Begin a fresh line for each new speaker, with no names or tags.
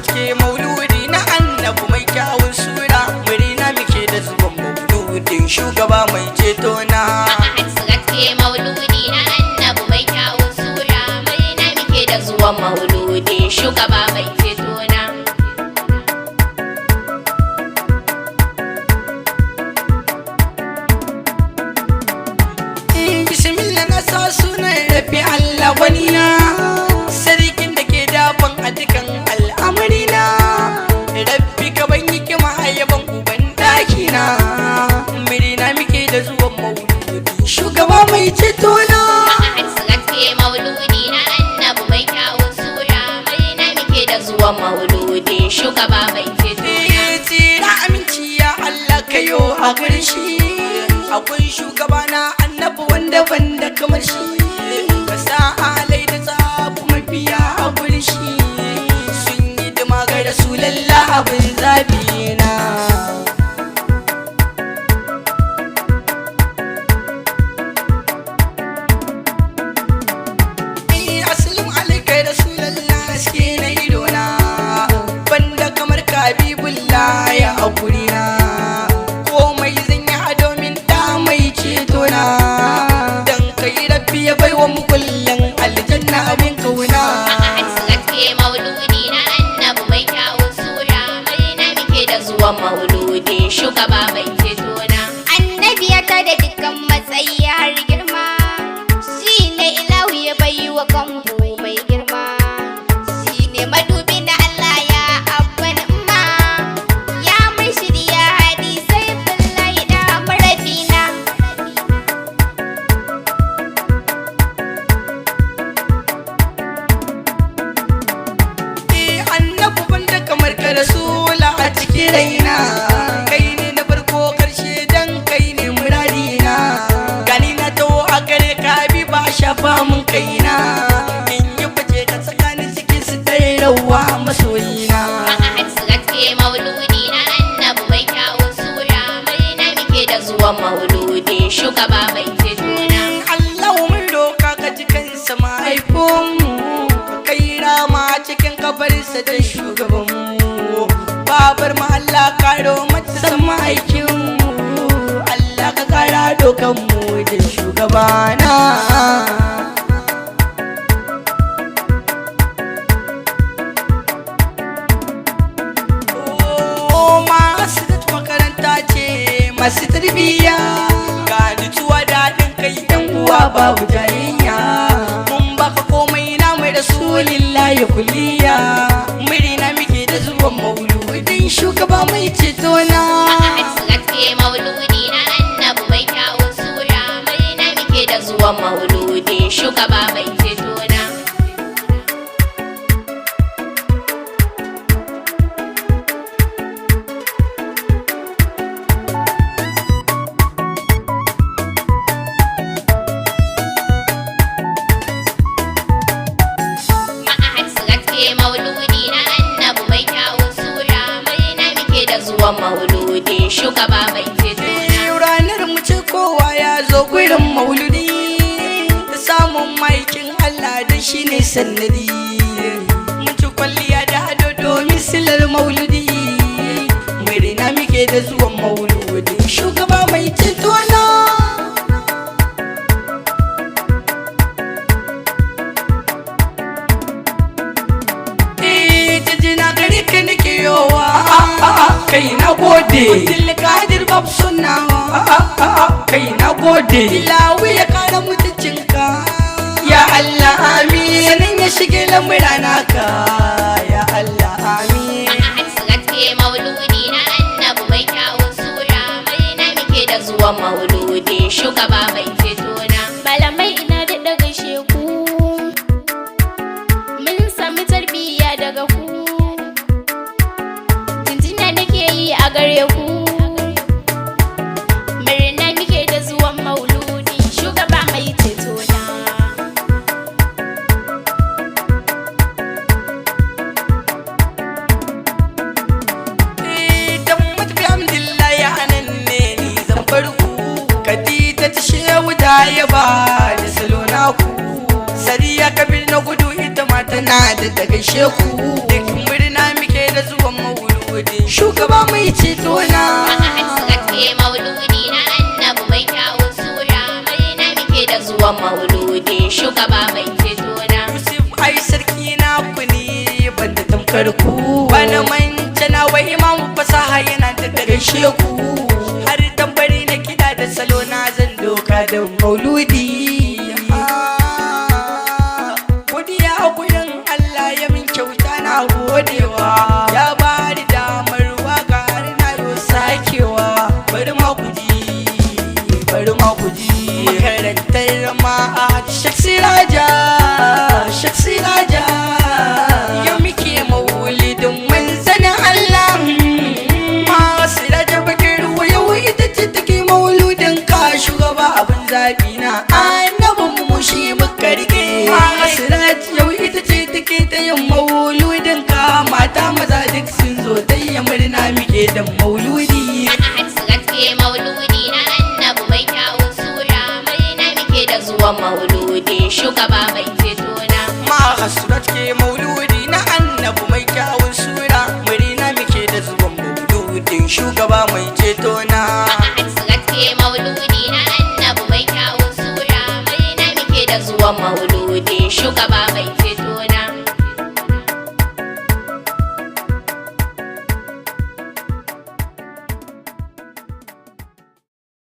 haske mauludi na annabi mai kyawun suna, murna muke da zuwan mauludin shugaba mai ceto na.
haske mauludi na annabi mai kyawun sura, murna muke da zuwan mauludin shugaba mai ceto na.
Bismillah na sa sunan rabbi Allah wani na, sarkin da ke daban a dukan al'amari na. Rabbi ka ban hikima a yaban uban daki na, murna muke da zuwan mauludi shugaba mai ceto na.
haske mauludi na annabi mai kyawun sura, murna muke da zuwan mauludin shugaba mai ceto na.
Tsira aminci ya Allah kayo a ƙarshe, akwai shugaba na annabi wanda banda kamar shi, ka sa alai da tsabu mafiya a gurin shi, sun yi dima ga rasulallah abin zabi na. Assalamu alaikum rasulallah, haske na idona banda kamar kabibullah ya a gurina, komai zan yi a domin da mai ceto na, dan kai rabbi ya baiwa mu kullum aljanna abin kauna.
haske mauludi na annabi mai kyawun sura, murna muke da zuwan mauludin shugaba mai ceto na. Annabi ya tada dukkan matsayi har girma, shi ne ilahu ya bai wa kanku mai girma, shi ne madubi na Allah ya abban ma, ya mai shirya hadisai billahi da marabina.
Annabi banda kamar ka rasula a cikin raina, kai ne na farko karshe dan kai ne muradina, gani na taho a gare ka bi ba shafa mun kaina, in yi fice ka tsakanin cikin su dai rawa masoyina.
haske mauludi na annabi mai kyawun sura, murna muke da zuwan mauludin shugaba mai ceto na.
Allah mun doka ka ji kansa mahaifinmu, ka kai rama cikin kabarinsa da shugabanmu, babar mu Allah karo mata sama aikinmu, Allah ka kara dokanmu da shugabana. Masu makaranta ce masu tarbiyya, ga nutsuwa daɗin kai yan uwa babu jayayya, mun baka komai na mai rasulillahi kulliya, murna muke da zuwan mauludin shugaba mai ceto na.
haske mauludi na annabi mai kyawun sura, murna muke da zuwan mauludin shugaba mai ceto na. haske mauludi na annabi mai kyawun sura, murna muke da zuwan mauludin shugaba mai ceto na.
Ranar mu ce kowa ya zo gurin mauludi, da samun maikin Allah da shi ne sannadi, mun ci kwalliya da ado domin silar mauludi, murna muke da zuwan mauludin shugaba mai ceto na. Jijina gari ka nake yowa, kai na gode. Abdul Qadir bab sunnawa, kai na gode. Ilawi ya kara mutuncinka, ya Allah amin. Sanin ya shige lamura naka, ya Allah amin.
haske mauludi na annabi mai kyawun sura, murna muke da zuwan mauludin shugaba mai ceto na. Malamai ina da gaishe ku, mun sami tarbiyya daga ku, jinjina nake yi a gare ku, murna muke da zuwan mauludin shugaba mai ceto na.
Dan matafi alhamdulillah ya anan ne ni zan farku, Khadija ta shehu ta yaba da salo naku, Sariya kabir na gudu ita ma tana da gaishe ku, duk murna muke shugaba mai ceto na.
Ke mauludi na annabi mai kyawun sura, murna muke da zuwan mauludi shugaba mai ceto na.
Yusuf ai sarki na ku ne banda tamkar ku, bana manta na wa imam fasaha yana da gaishe ku, har tambari na kiɗa da salo na zan doka da mauludi. Godiya a gurin Allah ya min kyauta na godewa, ya bani damar waka har na yo sakewa. Bari ma ku ji, bari ma ku ji makarantar ma a Shaksiraja, Shaksiraja ya muke maulidin manzanin Allah. Masu raja bakar yau ita ce take mauludin ka shugaba abin zaɓi na annabin mu shi muka rike. Masu raja yau ita ce take ta yin mauludin ka, mata maza duk sun zo ta yi murna muke da mauludi.
Ke mauludi na annabi mai kyawun sura, murna muke da zuwan mauludi shugaba mai ceto na.
Mahasurat ke mauludi na annabi mai kyawun sura, murna muke da zuwan mauludin shugaba mai ceto na.
Ke mauludi na annabi mai kyawun sura, murna muke da zuwan mauludi shugaba mai